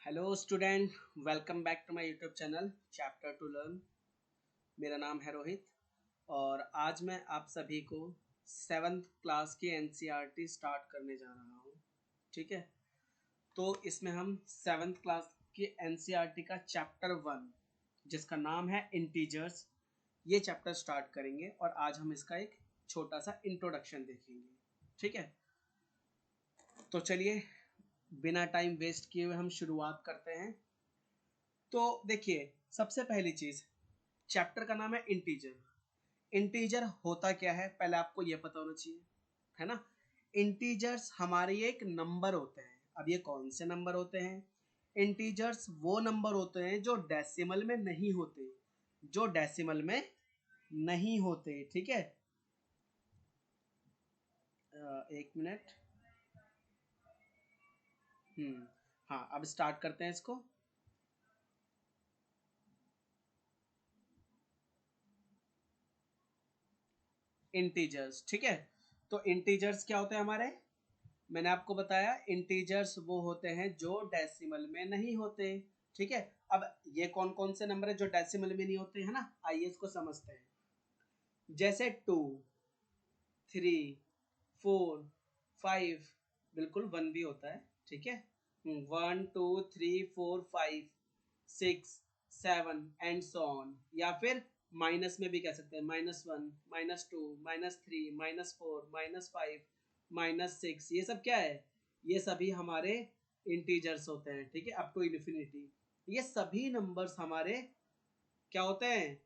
Hello student, welcome back to my YouTube channel chapter to learn. मेरा नाम है रोहित और आज मैं आप सभी को सेवन्थ क्लास की एनसीईआरटी स्टार्ट करने जा रहा हूँ। ठीक है, तो इसमें हम सेवन्थ क्लास की एनसीईआरटी का चैप्टर 1 जिसका नाम है इंटीजर्स, ये चैप्टर स्टार्ट करेंगे और आज हम इसका एक छोटा सा इंट्रोडक्शन देखेंगे। ठीक है, तो चलिए बिना टाइम वेस्ट किए हुए हम शुरुआत करते हैं। तो देखिए, सबसे पहली चीज, चैप्टर का नाम है इंटीजर। इंटीजर होता क्या है पहले आपको यह पता होना चाहिए, है ना। इंटीजर्स हमारे ये एक नंबर होते हैं। अब ये कौन से नंबर होते हैं? इंटीजर्स वो नंबर होते हैं जो डेसिमल में नहीं होते, जो डेसिमल में नहीं होते। ठीक है, एक मिनट। हाँ, अब स्टार्ट करते हैं इसको। इंटीजर्स, ठीक है। तो इंटीजर्स क्या होते हैं हमारे? मैंने आपको बताया इंटीजर्स वो होते हैं जो डेसिमल में नहीं होते। ठीक है, अब ये कौन कौन से नंबर है जो डेसिमल में नहीं होते, है ना। आइए इसको समझते हैं। जैसे 2, 3, 4, 5, बिल्कुल 1 भी होता है। ठीक है, 1, 2, 3, 4, 5, 6, 7 एंड सो ऑन। या फिर माइनस में भी कह सकते हैं, -1, -2, -3, -4, -5, -6। ये सब क्या है? ये सभी हमारे इंटीजर्स होते हैं। ठीक है, अप टू इन्फिनिटी ये सभी नंबर्स हमारे क्या होते हैं?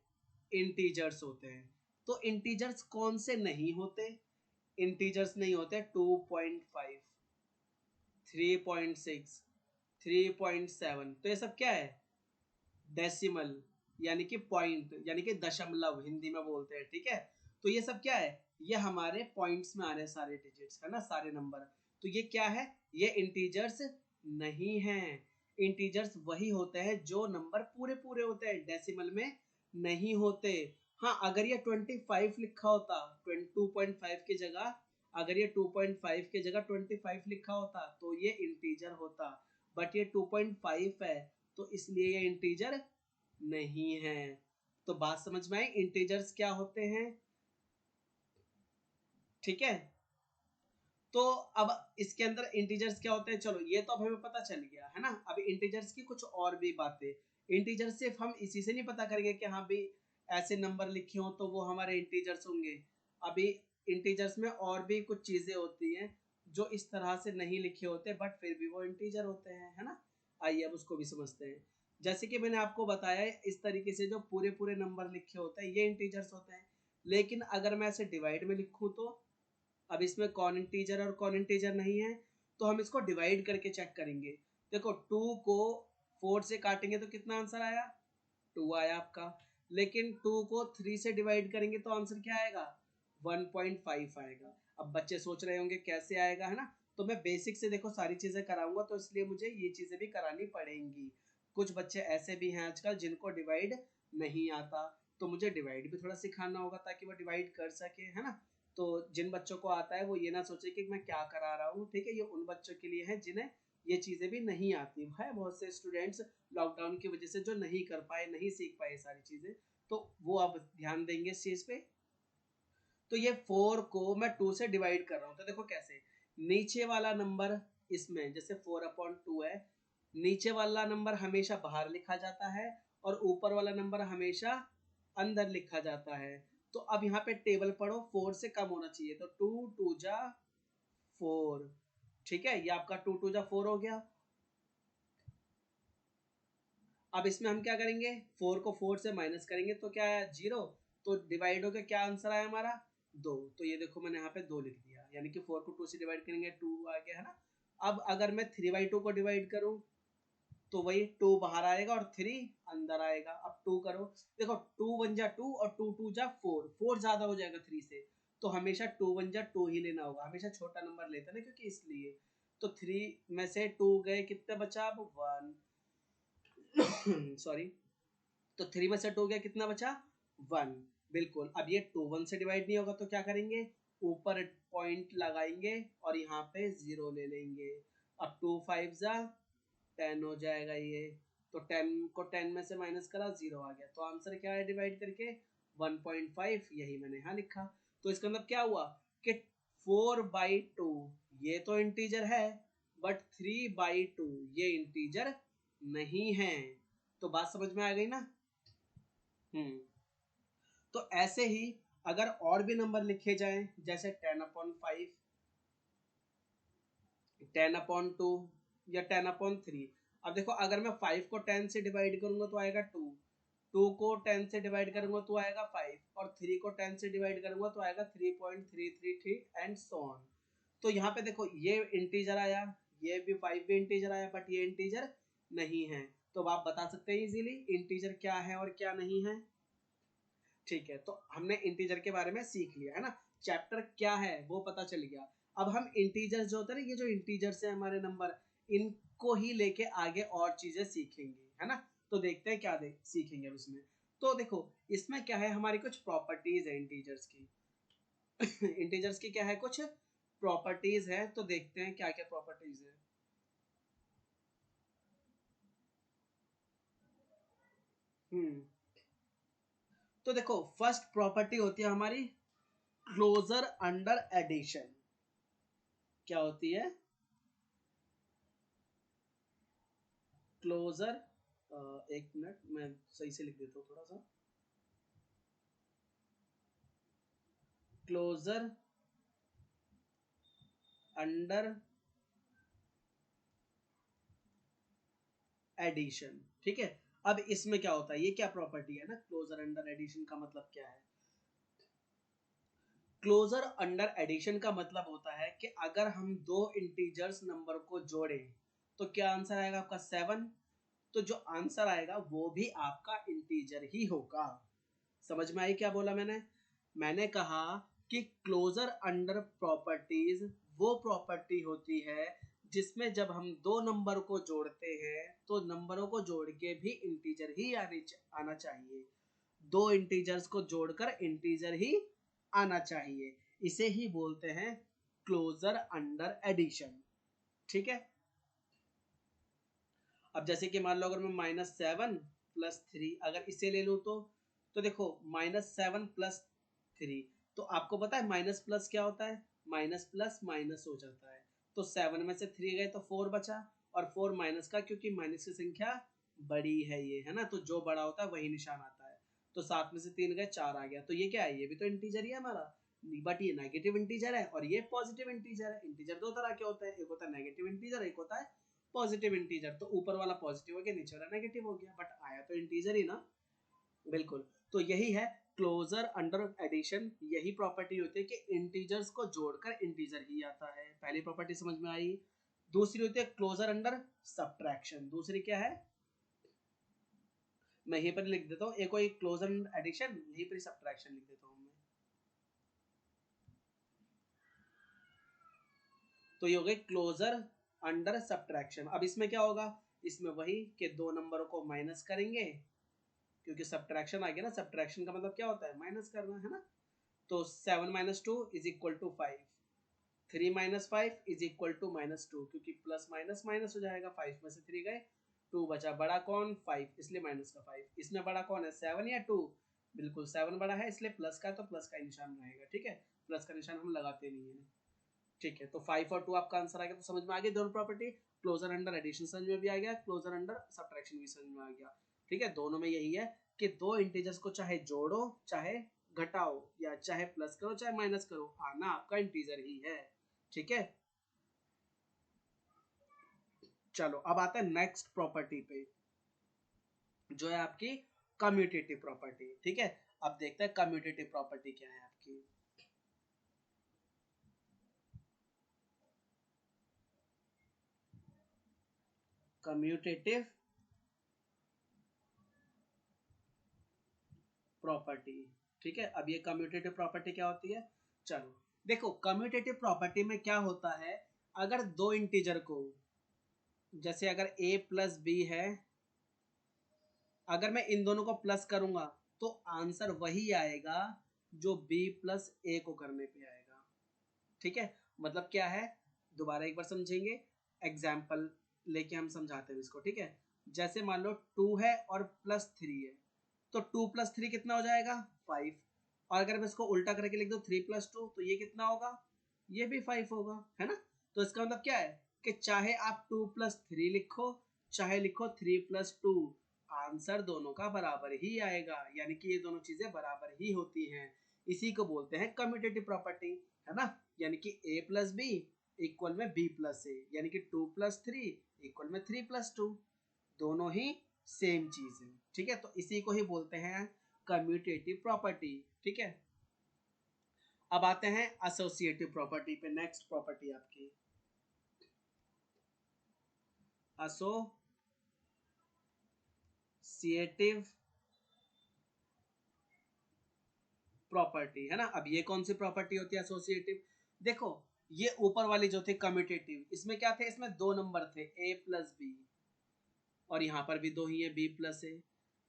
इंटीजर्स होते हैं। तो इंटीजर्स कौन से नहीं होते? इंटीजर्स नहीं होते 2.5, 3.6, 3.7। तो ये सब क्या है? डेसिमल, यानी कि पॉइंट, यानी कि दशमलव हिंदी में बोलते हैं। ठीक है, तो ये सब क्या है? ये हमारे पॉइंट्स में आ रहे हैं सारे डिजिट्स, है ना, सारे नंबर। तो ये क्या है? ये इंटीजर्स नहीं है। इंटीजर्स वही होते हैं जो नंबर पूरे पूरे होते हैं, डेसिमल में नहीं होते। हाँ, अगर ये 25 लिखा होता, 2.5 की जगह, अगर ये 2.5 की जगह 25 लिखा होता तो ये इंटीजर होता। बट ये 2.5 है तो इसलिए ये इंटीजर नहीं है। तो बात समझ में आई इंटीजर्स क्या होते हैं? ठीक है, तो अब इसके अंदर इंटीजर्स क्या होते हैं, चलो ये तो अब हमें पता चल गया, है ना। अब इंटीजर्स की कुछ और भी बातें। इंटीजर्स सिर्फ हम इसी से नहीं पता करेंगे कि हाँ भी ऐसे नंबर लिखे हो तो वो हमारे इंटीजर्स होंगे। अभी इंटीजर्स में और भी कुछ चीजें होती हैं जो इस तरह से नहीं लिखे होते बट फिर भी वो इंटीजर होते हैं, है ना। आइए अब उसको भी समझते हैं। जैसे कि मैंने आपको बताया, इस तरीके से जो पूरे पूरे नंबर लिखे होते हैं ये इंटीजर्स होते हैं। लेकिन अगर मैं ऐसे डिवाइड में लिखूं तो अब इसमें कौन इंटीजर और कौन इंटीजर नहीं है, तो हम इसको डिवाइड करके चेक करेंगे। देखो 2 को 4 से काटेंगे तो कितना आंसर आया? 2 आया आपका। लेकिन 2 को 3 से डिवाइड करेंगे तो आंसर क्या आएगा? 1.5 आएगा। अब बच्चे सोच रहे होंगे कैसे आएगा, है ना। तो मैं बेसिक से देखो सारी चीजें कराऊंगा तो इसलिए मुझे ये चीजें भी करानी पड़ेंगी। कुछ बच्चे ऐसे भी हैं आजकल जिनको डिवाइड नहीं आता, तो मुझे डिवाइड भी थोड़ा सिखाना होगा ताकि वो डिवाइड कर सके, है ना। तो जिन बच्चों को आता है वो ये ना सोचे कि मैं क्या करा रहा हूँ। ठीक है, ये उन बच्चों के लिए है जिन्हें ये चीजें भी नहीं आती है। बहुत से स्टूडेंट्स लॉकडाउन की वजह से जो नहीं कर पाए, नहीं सीख पाए सारी चीजें, तो वो अब ध्यान देंगे इस चीज पे। तो ये 4 को मैं 2 से डिवाइड कर रहा हूँ तो देखो कैसे। नीचे वाला नंबर, इसमें जैसे 4/2 है, नीचे वाला नंबर हमेशा बाहर लिखा जाता है और ऊपर वाला नंबर हमेशा अंदर लिखा जाता है। तो अब यहाँ पे टेबल पढ़ो, 4 से कम होना चाहिए, तो 2 2 जा 4। ठीक है, ये आपका 2 2 जा 4 हो गया। अब इसमें हम क्या करेंगे, 4 को 4 से माइनस करेंगे तो क्या है? 0। तो डिवाइड होकर क्या आंसर आया हमारा? 2। तो ये देखो मैंने यहाँ पे 2 लिख दिया, यानी कि 4 को 2 से डिवाइड करेंगे 2 आ गया, है ना। अब अगर मैं 3/2 को डिवाइड करूं तो वही 2 बाहर आएगा और 3 अंदर आएगा। अब 2 करो, देखो 2 1 जा 2 और 2 2 जा 4, 4 ज्यादा हो जाएगा 3 से। तो हमेशा 2 1 जा 2 ही लेना होगा, हमेशा छोटा नंबर लेते हैं ना, क्योंकि इसलिए। तो 3 में से 2 गए, कितने बचा अब? 1। सॉरी, तो 3 में से 2 गया, कितना बचा? 1। बिल्कुल, अब ये 2 1 से डिवाइड नहीं होगा तो क्या करेंगे? ऊपर पॉइंट लगाएंगे और यहाँ पे 0 ले लेंगे। अब 2 5 जा 10 हो जाएगा ये, तो 10 को 10 में से माइनस करा 0 आ गया। तो आंसर क्या है डिवाइड करके 1.5, यही मैंने यहाँ लिखा। तो इसका मतलब क्या हुआ कि 4/2 ये तो इंटीजर है, बट 3/2 ये इंटीजर नहीं है। तो बात समझ में आ गई ना। तो ऐसे ही अगर और भी नंबर लिखे जाएं, जैसे 10/5, 10/2 या 10/3। अब देखो अगर मैं 5 को 10 से डिवाइड करूंगा तो आएगा 2, 2 को 10 से डिवाइड करूंगा तो आएगा 5, और 3 को 10 से डिवाइड करूंगा तो आएगा 3.333 एंड सो ऑन। तो यहाँ पे देखो ये इंटीजर आया, ये भी 5 भी इंटीजर आया, बट ये इंटीजर नहीं है। तो आप बता सकते हैं इजीली इंटीजर क्या है और क्या नहीं है। ठीक है, तो हमने इंटीजर के बारे में सीख लिया है ना, चैप्टर क्या है वो पता चल गया। अब हम इंटीजर जो होते हैं ना, ये जो इंटीजर्स है हमारे नंबर, इनको ही लेके आगे और चीजें सीखेंगे, है ना। तो देखते हैं क्या सीखेंगे अब इसमें। तो देखो इसमें क्या है, हमारी कुछ प्रॉपर्टीज है इंटीजर्स की। इंटीजर्स की क्या है, कुछ प्रॉपर्टीज है। तो देखते हैं क्या क्या प्रॉपर्टीज है। हम्म तो देखो फर्स्ट प्रॉपर्टी होती है हमारी क्लोजर अंडर एडिशन। क्या होती है क्लोजर, एक मिनट मैं सही से लिख देता हूँ थोड़ा सा। क्लोजर अंडर एडिशन, ठीक है। अब इसमें क्या होता है, ये क्या प्रॉपर्टी है ना, क्लोजर अंडर एडिशन का मतलब क्या है। क्लोजर अंडर एडिशन का मतलब होता है कि अगर हम दो इंटीजर्स नंबर को जोड़ें तो क्या आंसर आएगा आपका 7। तो जो आंसर आएगा वो भी आपका इंटीजर ही होगा। समझ में आई क्या बोला मैंने। मैंने कहा कि क्लोजर अंडर प्रॉपर्टीज वो प्रॉपर्टी होती है जिसमें जब हम दो नंबर को जोड़ते हैं तो नंबरों को जोड़ के भी इंटीजर ही आना चाहिए, दो इंटीजर्स को जोड़कर इंटीजर ही आना चाहिए। इसे ही बोलते हैं क्लोजर अंडर एडिशन, ठीक है। अब जैसे कि मान लो अगर मैं -7 + 3 अगर इसे ले लूं तो देखो -7 + 3, तो आपको पता है माइनस प्लस क्या होता है, माइनस प्लस माइनस हो जाता है। तो 7 में से 3 गए तो 4 बचा, और 4 माइनस का, क्योंकि माइनस की संख्या बड़ी है ये, है ना, तो जो बड़ा होता है वही निशान आता है। तो 7 में से 3 गए 4 आ गया, तो ये क्या है, ये भी तो इंटीजर ही है हमारा, बट ये नेगेटिव इंटीजर है और ये पॉजिटिव इंटीजर है। इंटीजर दो तरह के होते हैं, एक होता है नेगेटिव इंटीजर, एक होता है पॉजिटिव इंटीजर। तो ऊपर वाला पॉजिटिव हो गया, नीचे वाला नेगेटिव हो गया, बट आया तो इंटीजर ही ना। बिल्कुल, तो यही है क्लोजर अंडर एडिशन। यही प्रॉपर्टी होती है कि इंटीजर्स को जोड़कर इंटीजर ही आता है। पहली प्रॉपर्टी समझ में आई। दूसरी होती है क्लोजर अंडर सब्ट्रैक्शन। दूसरी क्या है, मैं यहीं पर लिख देता हूँ, एक कोई क्लोजर एडिशन, यहीं पर सब्ट्रैक्शन लिख देता हूँ मैं। तो ये हो गई क्लोजर अंडर सब्ट्रैक्शन। अब इसमें क्या होगा, इसमें वही कि दो नंबरों को माइनस करेंगे, क्योंकि सब्ट्रैक्शन आ गया ना, सब्ट्रैक्शन का मतलब क्या होता है, माइनस करना, है ना। तो 7 - 2 = 5, 3 - 5 = -2, क्योंकि प्लस माइनस हो जाएगा। 5 में से 3 गए, 2 बचा, बड़ा कौन 5, इसलिए माइनस का 5। इसमें बड़ा कौन है 7 या 2, बिल्कुल 7 बड़ा है, इसलिए प्लस का, तो प्लस का ही निशान रहेगा, ठीक है। प्लस का निशान हम लगाते नहीं है, ठीक है। तो 5 और 2 आपका आंसर आ गया। तो समझ में आ गई दोनों प्रॉपर्टी, क्लोजर अंडर एडिशन समझ में भी आ गया, क्लोजर अंडर सब्ट्रैक्शन भी समझ में आ गया, ठीक है। दोनों में यही है कि दो इंटीजर्स को चाहे जोड़ो, चाहे घटाओ, या चाहे प्लस करो चाहे माइनस करो, आना आपका इंटीजर ही है, ठीक है। चलो अब आता है नेक्स्ट प्रॉपर्टी पे, जो है आपकी कम्यूटेटिव प्रॉपर्टी, ठीक है। अब देखते हैं कम्यूटेटिव प्रॉपर्टी क्या है आपकी। कम्यूटेटिव प्रॉपर्टी, ठीक है। अब ये कम्यूटेटिव प्रॉपर्टी क्या होती है, चलो देखो कम्यूटेटिव प्रॉपर्टी में क्या होता है, अगर दो इंटीजर को, जैसे अगर a + b है, अगर मैं इन दोनों को प्लस करूंगा तो आंसर वही आएगा जो b + a को करने पे आएगा, ठीक है। मतलब क्या है, दोबारा एक बार समझेंगे। एग्जाम्पल लेके हम समझाते हैं इसको, ठीक है। जैसे मान लो 2 है और +3 है, तो 2 + 3 कितना हो जाएगा 5। और अगर मैं इसको उल्टा करके लिख दूं 3 + 2 तो ये कितना होगा, ये भी 5 होगा, है ना। तो इसका मतलब क्या है कि चाहे आप 2 + 3 लिखो चाहे लिखो 3 + 2, आंसर दोनों का बराबर ही आएगा, यानी कि ये दोनों चीजें बराबर ही होती हैं। इसी को बोलते हैं कम्यूटेटिव प्रॉपर्टी, है ना। यानी कि A+B इक्वल में B+A, यानी कि 2 + 3 इक्वल में 3 + 2, दोनों ही सेम चीज है, ठीक है। तो इसी को ही बोलते हैं कम्यूटेटिव प्रॉपर्टी, ठीक है। अब आते हैं एसोसिएटिव प्रॉपर्टी पे। नेक्स्ट प्रॉपर्टी आपकी एसोसिएटिव प्रॉपर्टी, है ना। अब ये कौन सी प्रॉपर्टी होती है एसोसिएटिव? देखो ये ऊपर वाली जो थी कम्यूटेटिव, इसमें क्या थे, इसमें 2 नंबर थे A+B, और यहाँ पर भी 2 ही है B+A,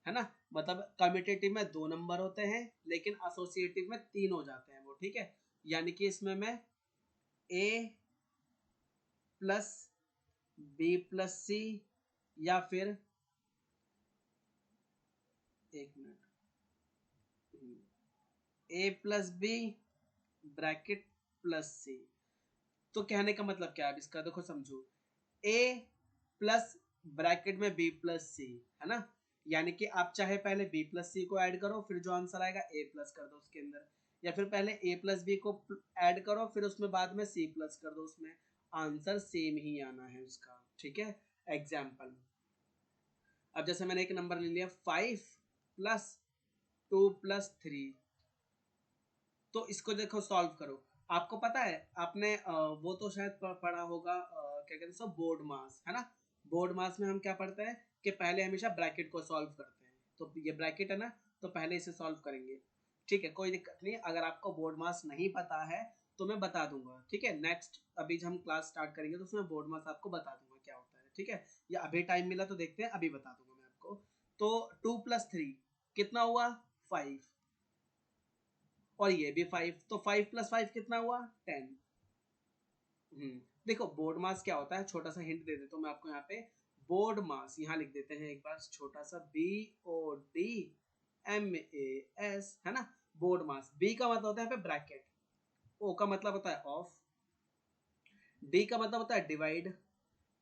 है ना। मतलब कम्यूटेटिव में 2 नंबर होते हैं लेकिन एसोसिएटिव में 3 हो जाते हैं वो, ठीक है। यानी कि इसमें मैं A+B+C या फिर एक मिनट, A+B ब्रैकेट +C। तो कहने का मतलब क्या है इसका, देखो समझो, A प्लस ब्रैकेट में B+C, है ना। यानी कि आप चाहे पहले B+C को ऐड करो फिर जो आंसर आएगा A+ कर दो उसके अंदर, या फिर पहले A+B को ऐड करो फिर उसमें बाद में C+ कर दो, उसमें आंसर सेम ही आना है उसका, ठीक है। एग्जाम्पल, अब जैसे मैंने एक नंबर ले लिया 5+2+3, तो इसको देखो सॉल्व करो। आपको पता है आपने वो तो शायद पढ़ा होगा, क्या कहते हैं सब, बोर्ड मास, है ना। बोर्ड मास में हम क्या पढ़ते हैं कि पहले हमेशा ब्रैकेट को सॉल्व करते हैं, तो ये ब्रैकेट है ना, तो पहले इसे सॉल्व करेंगे, ठीक है। कोई दिक्कत नहीं, अगर आपको बोर्ड मास नहीं पता है तो मैं बता दूंगा, ठीक है। नेक्स्ट अभी जब हम क्लास स्टार्ट करेंगे तो उसमें बोर्ड मास आपको बता दूंगा क्या होता है, ठीक है। या अभी टाइम मिला तो देखते हैं, अभी बता दूंगा मैं आपको। तो 2+3 कितना हुआ 5, और ये भी 5, तो 5+5 कितना हुआ 10। देखो बोर्ड मास क्या होता है, छोटा सा हिंट दे देता हूँ मैं आपको। यहाँ पे बोर्ड मास यहाँ लिख देते हैं एक बार, छोटा सा BODMAS, है ना। बोर्ड मास, B का मतलब होता है ब्रैकेट, O का मतलब होता है ऑफ, D का मतलब होता है डिवाइड,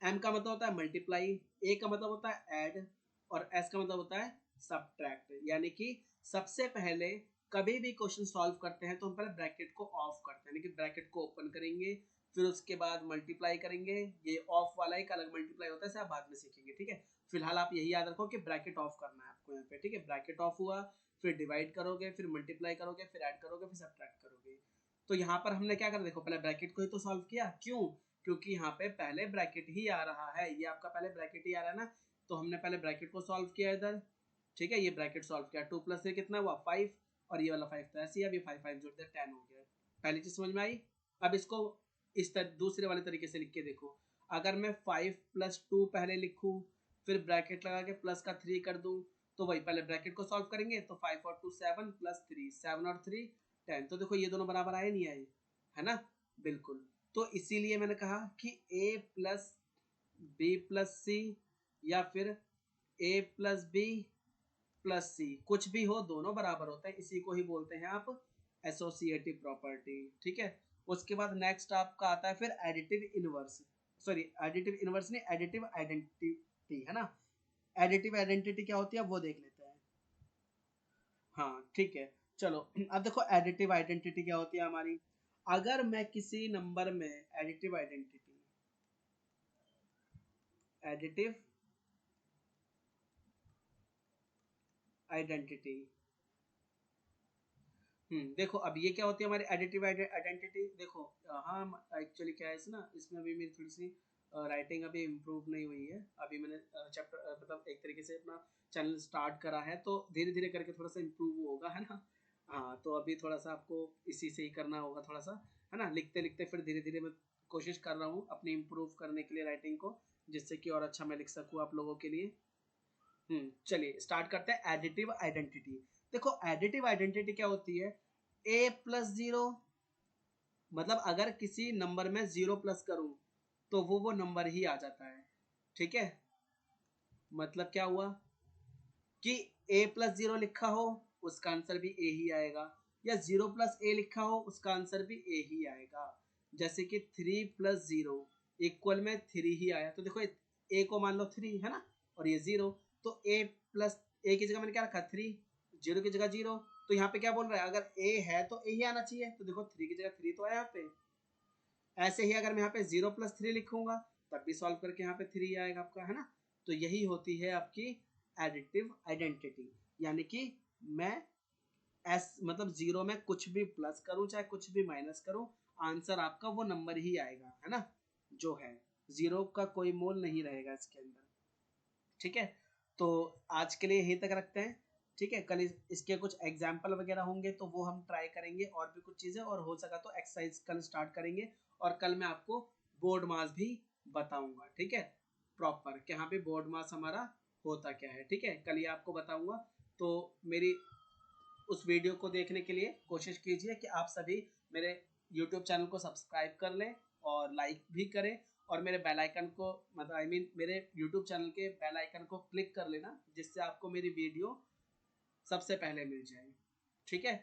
M का मतलब होता है मल्टीप्लाई, A का मतलब होता है ऐड, और S का मतलब होता है सब्ट्रैक्ट। यानी कि सबसे पहले कभी भी क्वेश्चन सॉल्व करते हैं तो हम पहले ब्रैकेट को ऑफ करते हैं, यानी कि ब्रैकेट को ओपन करेंगे, फिर उसके बाद मल्टीप्लाई करेंगे। ये ऑफ वाला एक अलग मल्टीप्लाई होता है, आप बाद में सीखेंगे, ठीक है। फिलहाल आप यही याद रखो कि ब्रैकेट ऑफ करना है आपको यहाँ पे, ठीक है। ब्रैकेट ऑफ हुआ, फिर डिवाइड करोगे, फिर मल्टीप्लाई करोगे, फिर ऐड करोगे, फिर सब्ट्रैक्ट करोगे। तो यहाँ पर हमने क्या करा, देखो पहले ब्रैकेट को ही तो सॉल्व किया, क्यों, क्योंकि यहाँ पे पहले ब्रैकेट ही आ रहा है, ये आपका पहले ब्रैकेट ही आ रहा है ना, तो हमने पहले ब्रैकेट को सॉल्व किया इधर, ठीक है। ये ब्रैकेट सॉल्व किया, 2+3 कितना हुआ 5, और ये वाला 5 तो ऐसे ही, अभी 5 5 जोड़ दिया 10 हो गया। पहली चीज समझ में आई। अब इसको इस दूसरे वाले तरीके से लिख के देखो, अगर मैं 5+2 पहले लिखूं फिर ब्रैकेट लगा के प्लस का 3 कर दूं, तो वही पहले ब्रैकेट को सॉल्व करेंगे, तो 5 और 2 7 प्लस 3 7 और 3 10, तो देखो ये दोनों बराबर आए नहीं आए, है ना। बिल्कुल, तो इसीलिए मैंने कहा कि A+B+C या फिर A+B+C, कुछ भी हो दोनों बराबर होते हैं, इसी को ही बोलते हैं आप एसोसिएटिव प्रॉपर्टी, ठीक है। उसके बाद नेक्स्ट आपका आता है फिर additive inverse, sorry additive inverse नहीं, एडिटिव आइडेंटिटी, है ना। एडिटिव आइडेंटिटी क्या होती है वो देख लेते हैं। हाँ ठीक है, चलो अब देखो एडिटिव आइडेंटिटी क्या होती है हमारी। अगर मैं किसी नंबर में एडिटिव आइडेंटिटी, देखो अब ये क्या होती है हमारी एडिटिव आइडेंटिटी। देखो हाँ, एक्चुअली क्या है ना, इसमें अभी मेरी थोड़ी सी राइटिंग अभी इम्प्रूव नहीं हुई है। अभी मैंने चैप्टर मतलब एक तरीके से अपना चैनल स्टार्ट करा है, तो धीरे धीरे करके थोड़ा सा इम्प्रूव होगा, है ना। हाँ तो अभी थोड़ा सा आपको इसी से ही करना होगा थोड़ा सा, है ना। लिखते लिखते फिर धीरे धीरे मैं कोशिश कर रहा हूँ अपनी इम्प्रूव करने के लिए राइटिंग को, जिससे कि और अच्छा मैं लिख सकूँ आप लोगों के लिए। चलिए स्टार्ट करते हैं एडिटिव आइडेंटिटी। देखो एडिटिव आइडेंटिटी क्या होती है, A+0, मतलब अगर किसी नंबर में 0 प्लस करूं तो वो नंबर ही आ जाता है। ठीक है, मतलब क्या हुआ कि a+0 लिखा हो उसका आंसर भी a ही आएगा, या 0+a लिखा हो उसका आंसर भी a ही आएगा। जैसे कि 3+0 इक्वल में 3 ही आया, तो देखो a को मान लो 3 है ना, और ये 0, तो a की जगह मैंने क्या रखा 3, 0 की जगह 0, तो यहाँ पे क्या बोल रहा है, अगर a है तो a ही आना चाहिए, तो देखो 3 की जगह 3 तो आया यहाँ पे। ऐसे ही अगर मैं यहाँ पे 0+3 लिखूंगा तब भी सॉल्व करके यहाँ पे 3 आएगा आपका, है ना। तो यही होती है आपकी एडिटिव आइडेंटिटी, यानी कि मैं मतलब 0 में कुछ भी प्लस करूं चाहे कुछ भी माइनस करूं, आंसर आपका वो नंबर ही आएगा, है ना, जो है 0 का कोई मोल नहीं रहेगा इसके अंदर। ठीक है, तो आज के लिए यहीं तक रखते हैं। ठीक है, कल इसके कुछ एग्जाम्पल वगैरह होंगे तो वो हम ट्राई करेंगे, और भी कुछ चीज़ें, और हो सका तो एक्सरसाइज कल स्टार्ट करेंगे, और कल मैं आपको बोर्ड मास भी बताऊंगा। ठीक है, प्रॉपर कि हाँ पे बोर्ड मास हमारा होता क्या है। ठीक है, कल ये आपको बताऊंगा। तो मेरी उस वीडियो को देखने के लिए कोशिश कीजिए कि आप सभी मेरे YouTube चैनल को सब्सक्राइब कर लें और लाइक भी करें, और मेरे बेल आइकन को मतलब मेरे YouTube चैनल के बेल आइकन को क्लिक कर लेना, जिससे आपको मेरी वीडियो सबसे पहले मिल जाए। ठीक है,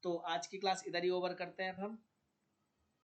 तो आज की क्लास इधर ही ओवर करते हैं अब हम।